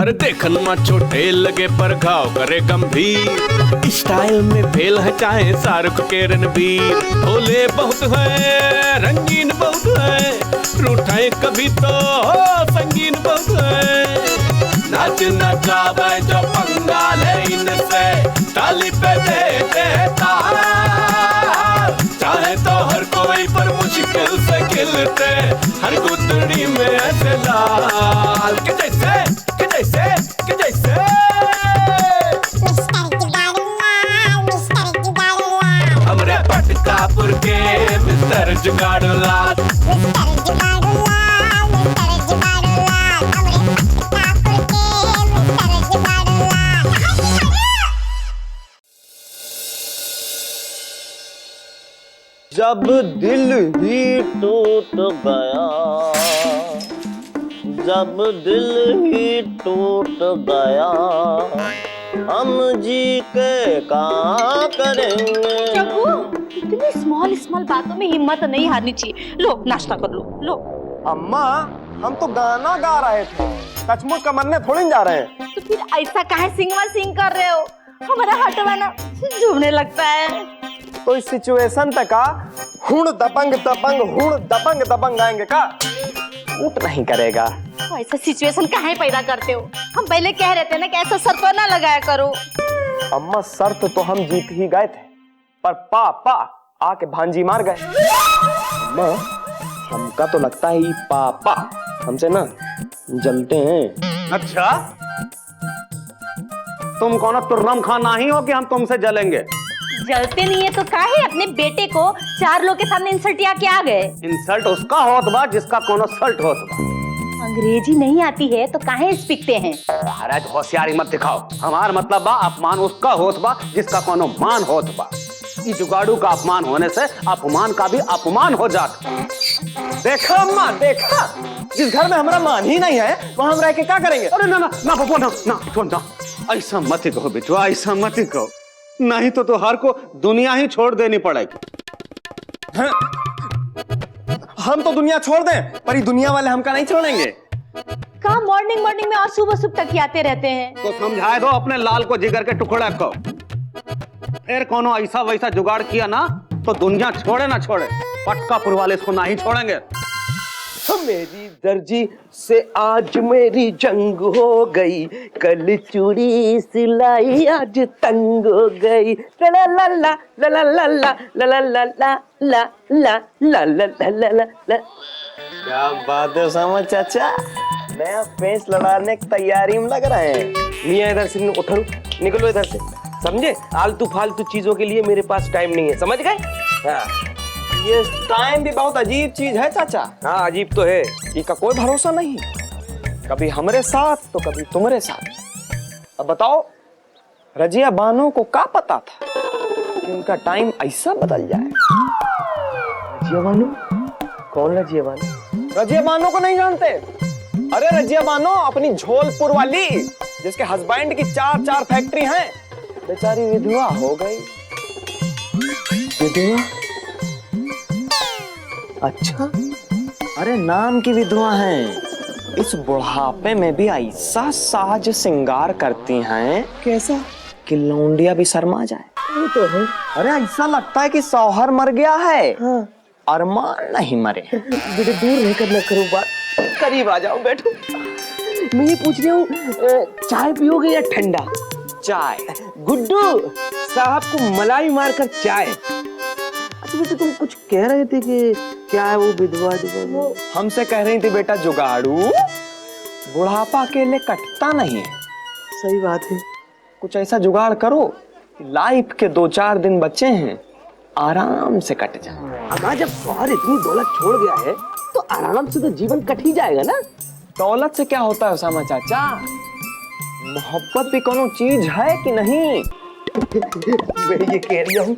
अरे देखन में छोटे लगे पर घाव करे गंभीर, स्टाइल में फेल है चाहे शाहरुख के रणबीर। भोले बहुत है, रंगीन बहुत है, रूठाए कभी तो संगीन बहुत है। नाच नचावे जो पंगा ले इनसे, ताली पे दे देता चाहे तो हर कोई पर मुश्किल से खिलते, हर गुदड़ी में ऐसे लाल के जैसे के जैसे के जैसे। हमरे पटकापुर के मिस्टर जुगाड़ू लाल, जब दिल ही टूट गया, जब दिल ही टूट गया, हम जी के क्या करेंगे। जग्गू, इतनी स्मॉल स्मॉल बातों में हिम्मत नहीं हारनी चाहिए। लो नाश्ता कर लो, लो। अम्मा, हम तो गाना गा रहे थे, सचमुच कमरने थोड़ी जा रहे हैं। तो फिर ऐसा काहे सिंग कर रहे हो? हमारा हटवाना झूमने लगता है। तो इस सिचुएशन तक का हुण दबंग दबंग हुण दबंग दबंग गाएंगे का? उठ नहीं करेगा। तो ऐसा सिचुएशन काहे पैदा करते हो? हम पहले कह रहे थे ना कि ऐसा शर्त ना लगाया करो। अम्मा, शर्त तो हम जीत ही गए थे, पर पापा आके भांजी मार गए। अम्मा, हमका तो लगता है ये पापा हमसे ना जलते हैं। अच्छा, तुम कौन तुर्रम खान नहीं हो कि हम तुमसे जलेंगे? जलते नहीं है तो काहे अपने बेटे को 4 लोग के सामने इंसल्ट या के आ गए? इंसल्ट उसका होत बा जिसका कोनो सल्ट होत बा। अंग्रेजी नहीं आती है तो काहे सीखते हैं? अरे होशियारी मत दिखाओ, हमार मतलब बा अपमान उसका होत बा जिसका कोनो मान होत बा। इस जुगाड़ू का अपमान होने से अपमान का भी अपमान हो जाता। देखा अम्मा, देखा, जिस घर में हमारा मान ही नहीं है वहां हम रह के क्या करेंगे? अरे ना ना ना बाबू, ना ना तो ना, ऐसा मत कहो बेटुआ, ऐसा मत कहो, नहीं तो हर को दुनिया ही छोड़ देनी पड़ेगी। हम तो दुनिया छोड़ दें, पर ये दुनिया वाले हमका नहीं छोड़ेंगे। का मॉर्निंग मॉर्निंग में और सुबह सुबह तकियाते रहते हैं। तो समझाए दो अपने लाल को जिगर के टुकड़े को। फिर कोनो ऐसा वैसा जुगाड़ किया ना तो दुनिया छोड़े ना छोड़े, पटकापुर वाले इसको नहीं छोड़ेंगे। मेरी दर्जी से आज मेरी जंग हो गई, कल चूड़ी सिलाई आज तंग हो गई। ला ला ला ला ला ला ला ला ला ला ला ला ला ला ला ला ला। क्या बात है समझ चाचा, नया पेंच लड़ाने की तैयारी में लग रहे हैं। मियां इधर से उठो, निकलो इधर से, समझे? आलतू फालतू चीजों के लिए मेरे पास टाइम नहीं है, समझ गए? हाँ, ये टाइम भी बहुत अजीब चीज है चाचा। हाँ, अजीब तो है, इसका कोई भरोसा नहीं, कभी हमारे साथ तो कभी तुम्हारे साथ। अब बताओ, रजिया बानो को क्या पता था कि उनका टाइम ऐसा बदल जाए? रजिया बानो? कौन रजिया बानो? रजिया बानो को नहीं जानते? अरे रजिया बानो अपनी झोलपुर वाली, जिसके हस्बैंड की 4 फैक्ट्री हैं, बेचारी विधवा हो गई। विधवा? अच्छा, अरे नाम की विधवा हैं, इस बुढ़ापे में भी ऐसा साज सिंगार करती हैं, कैसा कि लौंडिया भी शर्मा जाए। वो तो है। अरे ऐसा लगता है कि शौहर मर गया है। हाँ। अरमान नहीं मरे। बेटे दूर रहकर न करो बात, करीब आ जाओ, बैठो। मैं ये पूछ रही हूँ, चाय पियोगे या ठंडा? चाय। गुड्डू साहब को मलाई मारकर चाय। अच्छा बेटे, तुम कुछ कह रहे थे कि क्या है वो विधवा? हमसे कह रही थी बेटा जुगाड़ू, बुढ़ापा अकेले कटता नहीं है। सही बात है, कुछ ऐसा जुगाड़ करो कि लाइफ के 2-4 दिन बचे हैं आराम से कट जाए। अगर जब शौहर इतनी दौलत छोड़ गया है तो आराम से तो जीवन कट ही जाएगा ना। दौलत से क्या होता है उसामा चाचा, मोहब्बत भी कोनो चीज है कि नहीं? मैं ये कह रही हूँ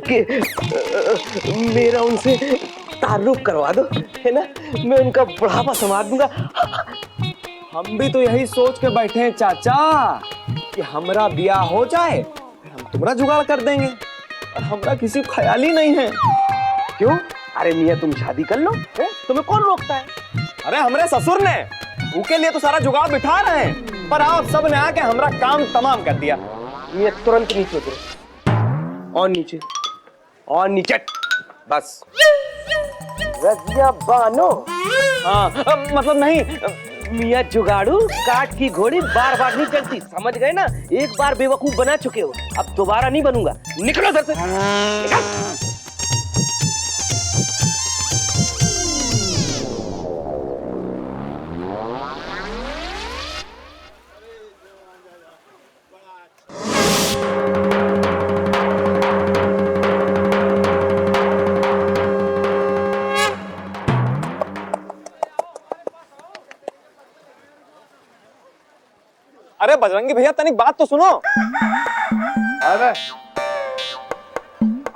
कि मेरा उनसे ताल्लुक करवा दो, है ना? मैं उनका बुढ़ापा संभाल दूंगा। हम भी तो यही सोच के बैठे हैं चाचा कि हमरा ब्याह हो जाए फिर हम तुम्हारा जुगाड़ कर देंगे, और हमरा किसी को ख्याल ही नहीं है। क्यों? अरे मियाँ तुम शादी कर लो, तुम्हें कौन रोकता है? अरे हमरे ससुर ने उनके लिए तो सारा जुगाड़ बिठा रहे हैं, पर आप सब ने आके हमरा काम तमाम कर दिया। मियाँ तुरंत नीचे उतरो, और नीचे, और नीचे, बस। रजिया बानो। हाँ मतलब नहीं, मियाँ जुगाड़ू, काठ की घोड़ी बार बार नहीं चलती, समझ गए ना? एक बार बेवकूफ बना चुके हो, अब दोबारा नहीं बनूंगा। निकलो घर से, निकल। अरे बजरंगी भैया तनिक बात तो सुनो। अरे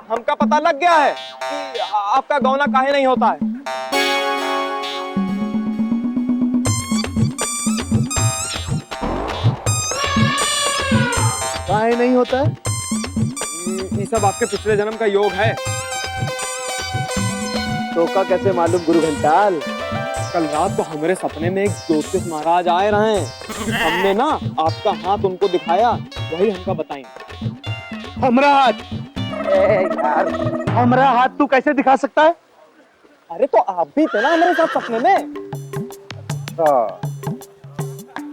हमका पता लग गया है कि आपका गौना काहे नहीं होता है। काहे नहीं होता है? ये सब आपके पिछले जन्म का योग है। तो का कैसे मालूम गुरु घंटाल? कल रात को हमारे सपने में एक ज्योतिष महाराज आए रहे हैं, हमने ना आपका हाथ उनको दिखाया, वही हमका बताएं। हमरा हाथ? यार हमरा हाथ तू कैसे दिखा सकता है? अरे तो आप भी थे ना हमारे साथ सपने में।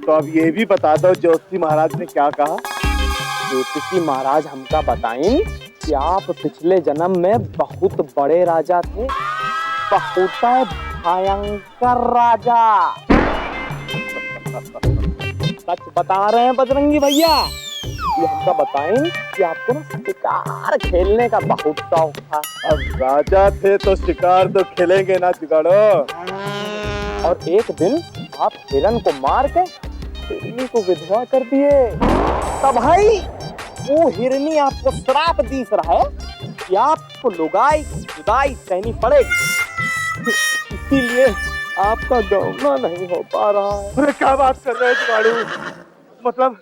तो अब ये भी बता दो ज्योतिषी महाराज ने क्या कहा? ज्योतिषी महाराज हमका बताएं कि आप पिछले जन्म में बहुत बड़े राजा थे, बहुत भयंकर राजा। सच बता रहे हैं बजरंगी भैया। ये हमका बताएं कि आपको ना शिकार खेलने का बहुत शौक था। अब राजा थे तो शिकार तो खेलेंगे ना जुगाड़ो। और एक दिन आप हिरन को मार के हिरनी को विधवा कर दिए। तब भाई वो हिरनी आपको श्राप दीस रहा है कि आपको लुगाई जुदाई सहनी पड़ेगी, इसीलिए आपका गौना नहीं हो पा रहा है। अरे क्या बात कर रहे हो जुगाड़ू? मतलब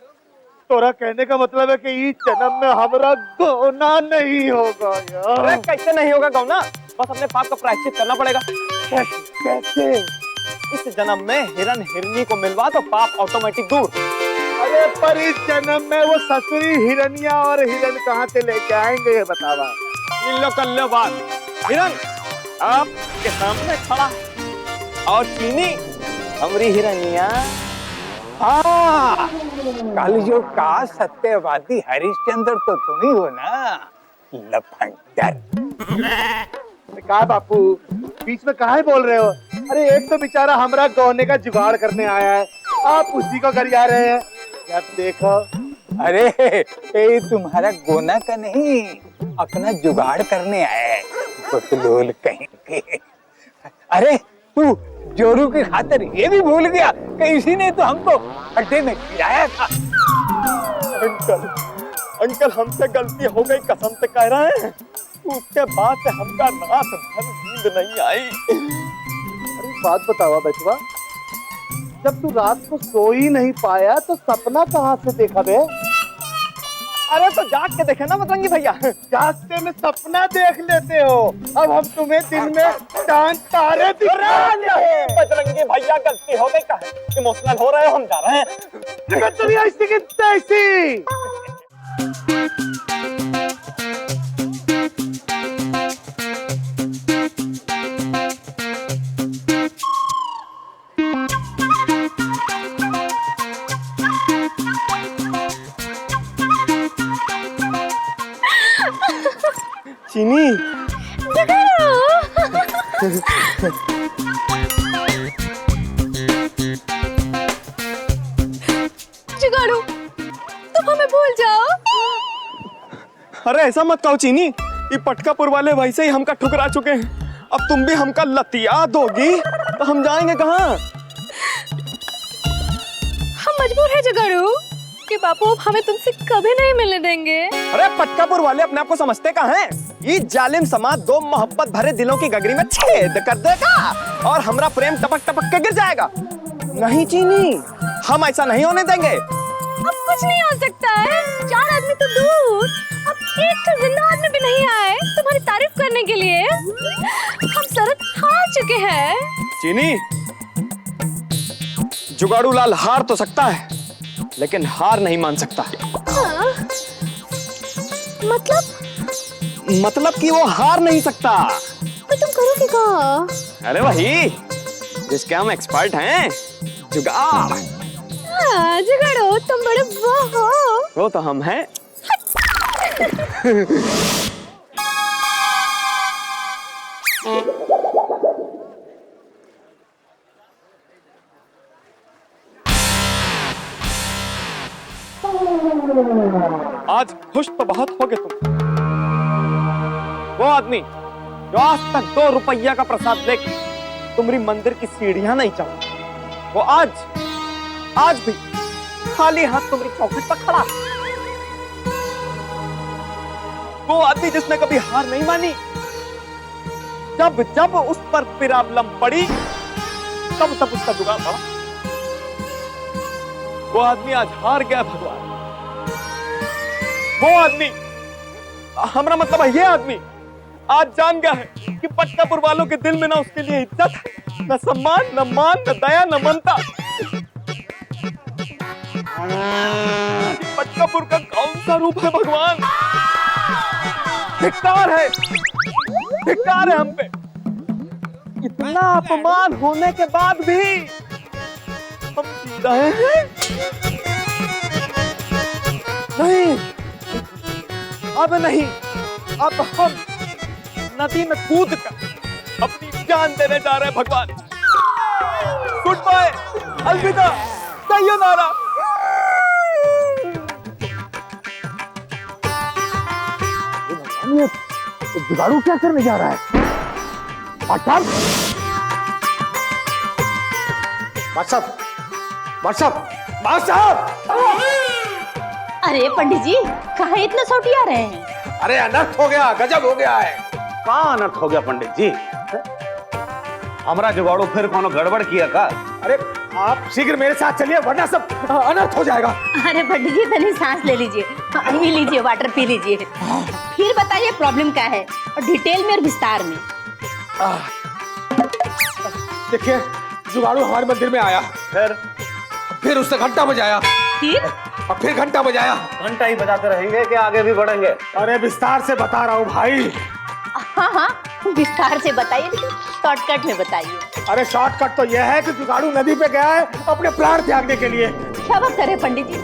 तोरा कहने का मतलब है कि इस जन्म में हमारा गौना नहीं होगा यार? अरे कैसे नहीं होगा गौना? बस अपने पाप का प्रायश्चित करना पड़ेगा। कैसे? इस जन्म में हिरन हिरनी को मिलवा तो पाप ऑटोमेटिक दूर। अरे पर इस जन्म में वो ससुरी हिरनिया और हिरन कहाँ से लेके आएंगे ये बतावा। लो कर लो बात। हिरन आपके सामने खड़ा और चीनी हमारी हिरनिया। हाँ, कलयुग का सत्यवादी हरिश्चंद्र तो तुम ही हो ना, लफंडर। क्या बापू बीच में काहे बोल रहे हो? अरे एक तो बेचारा हमरा गौने का जुगाड़ करने आया है, आप उसी को गरिया रहे हैं। अब देखो, अरे ये तुम्हारा गोना का नहीं, अपना जुगाड़ करने आया है, बकलोल कहीं के। अरे तू जोरू की खातिर ये भी भूल गया कि इसी ने तो हमको अड्डे में गिराया था। अंकल हमसे गलती हो गई, कसम से कह रहे हैं। उसके बाद से हमका रात भर नींद नहीं आई। अरे बात बतावा बचवा, जब तू रात को सो ही नहीं पाया तो सपना कहाँ से देखा बे? अरे तो जाग के देखे ना बजरंगी भैया। जागते में सपना देख लेते हो, अब हम तुम्हें दिन में चांद तारे दिखा रहे। बजरंगी भैया गलती हो गई, कहे इमोशनल हो रहे हो, हम जा रहे हैं। तुम्हें ऐसी की तैसी। चीनी जुगाड़ू तुम हमें भूल जाओ। अरे ऐसा मत कहो चीनी, ये पटकापुर वाले वैसे ही हमका ठुकरा चुके हैं, अब तुम भी हमका लतिया दोगी तो हम जाएंगे कहाँ? हम मजबूर है जुगाड़ू, कि बापू अब हमें तुमसे कभी नहीं मिलने देंगे। अरे पटकापुर वाले अपने आप को समझते कहाँ हैं? ये जालिम समाज दो मोहब्बत भरे दिलों की गगरी में छेद कर देगा और हमारा प्रेम टपक टपक के गिर जाएगा। नहीं चीनी, हम ऐसा नहीं होने देंगे। अब कुछ नहीं हो सकता है। 4 आदमी तो दूर, अब एक तो जिंदा आदमी भी नहीं आए तुम्हारी तारीफ करने के लिए। हम शरत हार चुके हैं। चीनी, जुगाड़ू लाल हार तो सकता है लेकिन हार नहीं मान सकता। हाँ? मतलब कि वो हार नहीं सकता। तो तुम करोगे क्या? अरे वही जिसके हम एक्सपर्ट हैं, जुगाड़। हाँ, जुगाड़ो तुम बड़े वो हो। वो तो हम हैं। आज खुश तो बहुत होगे तुम। वो आदमी जो आज तक 2 रुपया का प्रसाद लेके तुम्हारी मंदिर की सीढ़ियां नहीं चढ़ा, वो आज भी खाली हाथ तुम्हारी चौखट पर खड़ा। वो आदमी जिसने कभी हार नहीं मानी, जब जब उस पर प्रॉब्लम पड़ी तब तब उसका जुगाड़ पड़ा। वो आदमी आज हार गया भगवान। वो आदमी, हमारा मतलब है ये आदमी आज जान गया है कि पटकापुर वालों के दिल में ना उसके लिए इज्जत है, न सम्मान, न मान, न दया, न ममता। पटकापुर का कौन सा रूप है भगवान? धिक्कार है हम पे। इतना अपमान होने के बाद भी हम जी रहे हैं। नहीं, अब नहीं, अब हम नदी में कूद कर अपनी जान देने जा रहे हैं भगवान। गुड बाय, अलविदा, सायोनारा। जुगाड़ू क्या करने जा रहा है? अरे पंडित जी, कहाँ इतना सौटी आ रहे हैं? अरे अनर्थ हो गया, गजब हो गया है। कहाँ अनर्थ हो गया पंडित जी? हमारा जुगाड़ू फिर कोनो गड़बड़ किया का? अरे आप शीघ्र मेरे साथ चलिए वरना सब अनर्थ हो जाएगा। अरे पंडित जी, तनी सांस ले लीजिए, ये लीजिए, वाटर पी लीजिए, फिर बताइए प्रॉब्लम क्या है और डिटेल में और विस्तार में। देखिए, जुगाड़ू हमारे मंदिर में आया, फिर उसने घंटा बजाया, फिर घंटा बजाया। घंटा ही बजाते रहेंगे कि आगे भी बढ़ेंगे? अरे विस्तार से बता रहा हूँ भाई। हाँ, विस्तार से बताइए, लेकिन शॉर्टकट में बताइए। अरे शॉर्टकट तो यह है कि जुगाड़ू नदी पे गया है अपने प्राण त्यागने के लिए। क्या बात कर रहे पंडित जी?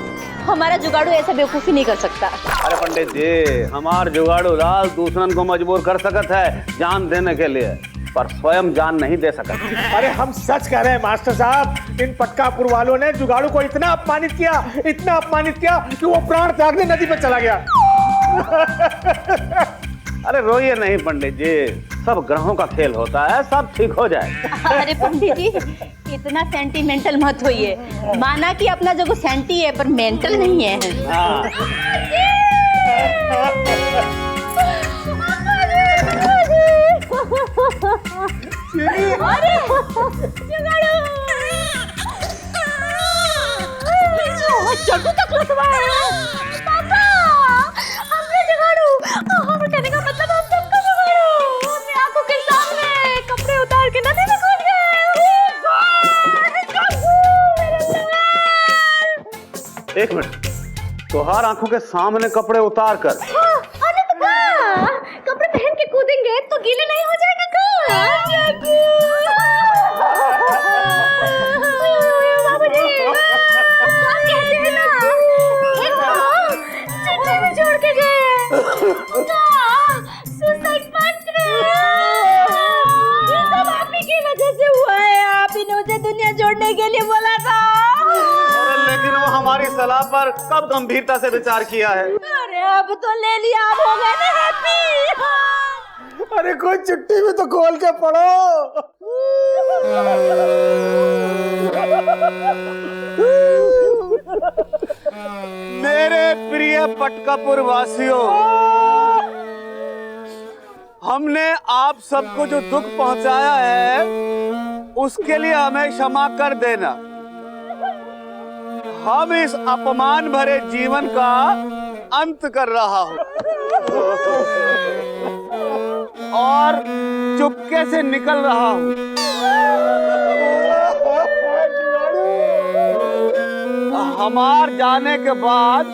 हमारा जुगाड़ू ऐसा बेवकूफी नहीं कर सकता। अरे पंडित जी, हमार जुगाड़ू लाल दूसरन को मजबूर कर सकत है जान देने के लिए, पर स्वयं जान नहीं दे सकता। अरे हम सच कह रहे हैं मास्टर साहब, इन पटकापुर वालों ने जुगाड़ू को इतना अपमानित किया कि वो प्राण त्यागने नदी पे चला गया। अरे रोइए नहीं पंडित जी, सब ग्रहों का खेल होता है, सब ठीक हो जाए। अरे पंडित जी, इतना सेंटिमेंटल मत होइए। माना कि अपना जगह सेंटी है पर मेंटल नहीं है। अरे जुगाड़ू तक लतवा है। पापा, हमने जुगाड़ू, हम कहने का मतलब हम सबका जुगाड़ू अपनी आंखों के सामने कपड़े उतार के नदी में कूद गए। एक मिनट, तुहार आंखों के सामने कपड़े उतार कर? अरे तो कपड़े पहन के कूदेंगे तो गीले नहीं हो जाएगा बाबूजी, कहते हैं ना, एक चिट्ठी में छोड़ के गए, सुसाइड पत्र। ये सब आप ही की वजह से हुआ है। आप ही ने मुझे दुनिया छोड़ने के लिए बोला था। लेकिन वो हमारी सलाह पर कब गंभीरता से विचार किया है? अरे अब तो ले लिया, अब हो गए ना हैप्पी। अरे कोई चिट्ठी भी तो खोल के पढ़ो। पटकापुर वासियों, हमने आप सबको जो दुख पहुंचाया है उसके लिए हमें क्षमा कर देना। हम इस अपमान भरे जीवन का अंत कर रहा हूं और चुपके से निकल रहा हूं। हमार जाने के बाद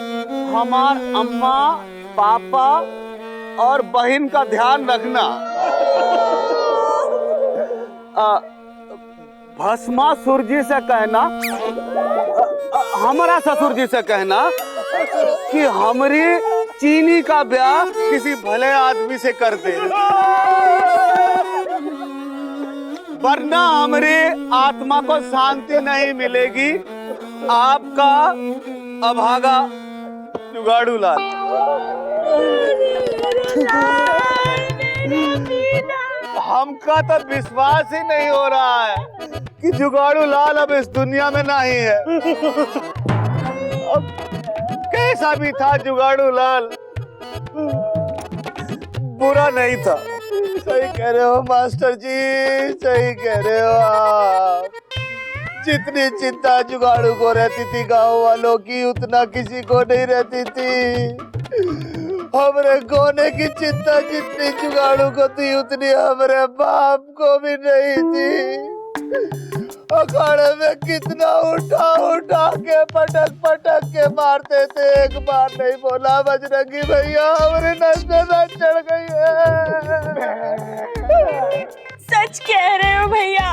हमार अम्मा, पापा और बहन का ध्यान रखना। भस्मासुर जी से कहना, हमारा ससुर जी से कहना कि हमारी चीनी का ब्याह किसी भले आदमी से कर दे, वरना हमारी आत्मा को शांति नहीं मिलेगी। आपका अभागा जुगाड़ू लाल। हमका तो विश्वास ही नहीं हो रहा है कि जुगाड़ू लाल अब इस दुनिया में नहीं है। अब कैसा भी था जुगाड़ू लाल, बुरा नहीं था। सही कह रहे हो मास्टर जी, सही कह रहे हो आप। जितनी चिंता जुगाड़ू को रहती थी गांव वालों की, उतना किसी को नहीं रहती थी। हमरे गोने की चिंता जितनी जुगाड़ू को थी, उतनी हमरे बाप को भी नहीं थी। अखाड़े में कितना उठा उठा के पटक पटक के मारते थे, एक बार नहीं बोला बजरंगी भैया, हमरे नस चढ़ गई है। सच कह रहे हो भैया,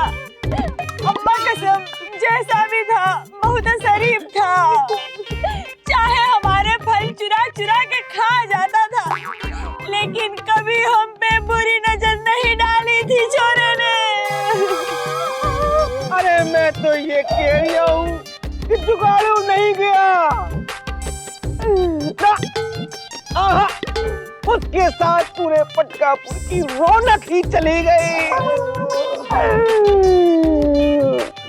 अम्मा कसम, जैसा भी था बहुत शरीफ था। चाहे हमारे फल चुरा चुरा के खा जाता था, लेकिन कभी हम पे बुरी नजर नहीं डाली थी छोरे ने। अरे मैं तो ये कह रहा हूँ कि जुगाड़ू नहीं गया ना, उसके साथ पूरे पटकापुर की रौनक ही चली गई।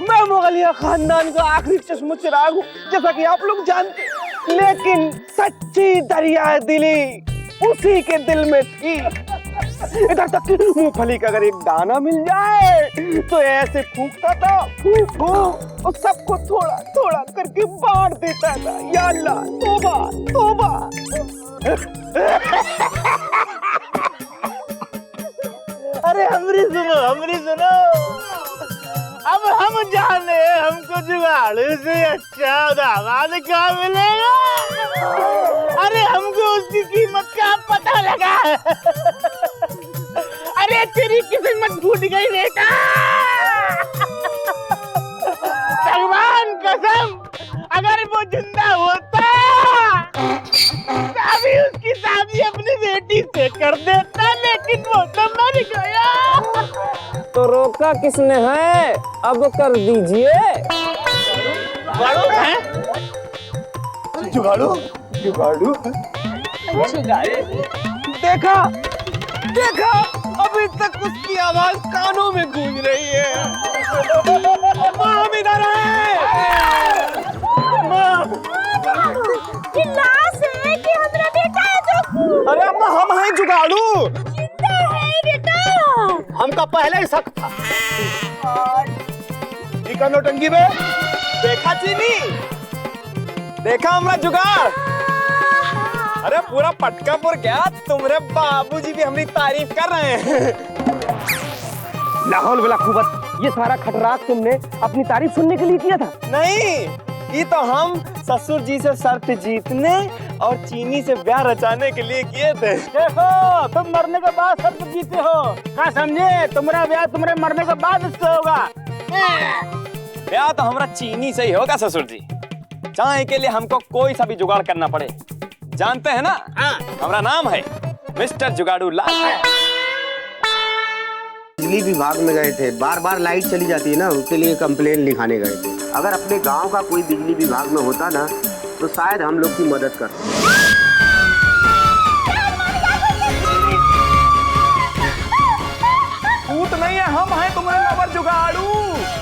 मैं मुगलिया खानदान का आखिरी चश्म चिराग हूँ, जैसा कि आप लोग जानते, लेकिन सच्ची दरिया दिली उसी के दिल में थी। इधर तक मूंगफली का अगर एक दाना मिल जाए तो ऐसे फूंकता था, फूंक फूंक, और सबको थोड़ा थोड़ा करके बांट देता था। या अल्लाह, तौबा तौबा। अरे हमरी सुनो, अब हम जाने हमको जुगाड़ू से अच्छा दामाद क्या मिलेगा। अरे हमको उसकी कीमत का पता लगा। अरे तेरी किस्मत फूट गई बेटा। भगवान कसम, अगर वो जिंदा होता तभी उसकी शादी अपनी बेटी से कर देता, लेकिन वो तो मर गया। तो रोका किसने है, अब कर दीजिए। जुगाड़ू देखा अभी तक उसकी आवाज कानों में गूंज रही है। माँ हम इधर हैं। माँ लाश है कि हमरा बेटा है जो? अरे अम्मा, हम हैं जुगाड़ू। जिंदा है बेटा। हमका पहले ही शक था। का नौटंकी में देखा चीनी, देखा हमारा जुगाड़। अरे पूरा पटकापुर क्या, तुम्हारे बाबूजी भी हमारी तारीफ कर रहे हैं। लाहौल वाला खूबत, ये सारा खटराक तुमने अपनी तारीफ सुनने के लिए किया था? नहीं, ये तो हम ससुर जी से शर्त जीतने और चीनी से ब्याह रचाने के लिए किए थे। देखो, तुम मरने के बाद शर्त जीते हो, क्या समझे? तुम्हारा ब्याह तुम्हारे मरने के बाद इससे होगा। ब्याह तो हमारा चीनी से ही होगा ससुर जी, चाहे के लिए हमको कोई सा भी जुगाड़ करना पड़े। जानते हैं ना, हमारा नाम है मिस्टर जुगाड़ू लाल। बिजली विभाग में गए थे, बार बार लाइट चली जाती है ना, उसके लिए कंप्लेन लिखाने गए थे। अगर अपने गांव का कोई बिजली विभाग में होता ना तो शायद हम लोग की मदद करते। भूत नहीं है, हम हैं तुम्हारे लवर जुगाड़ू।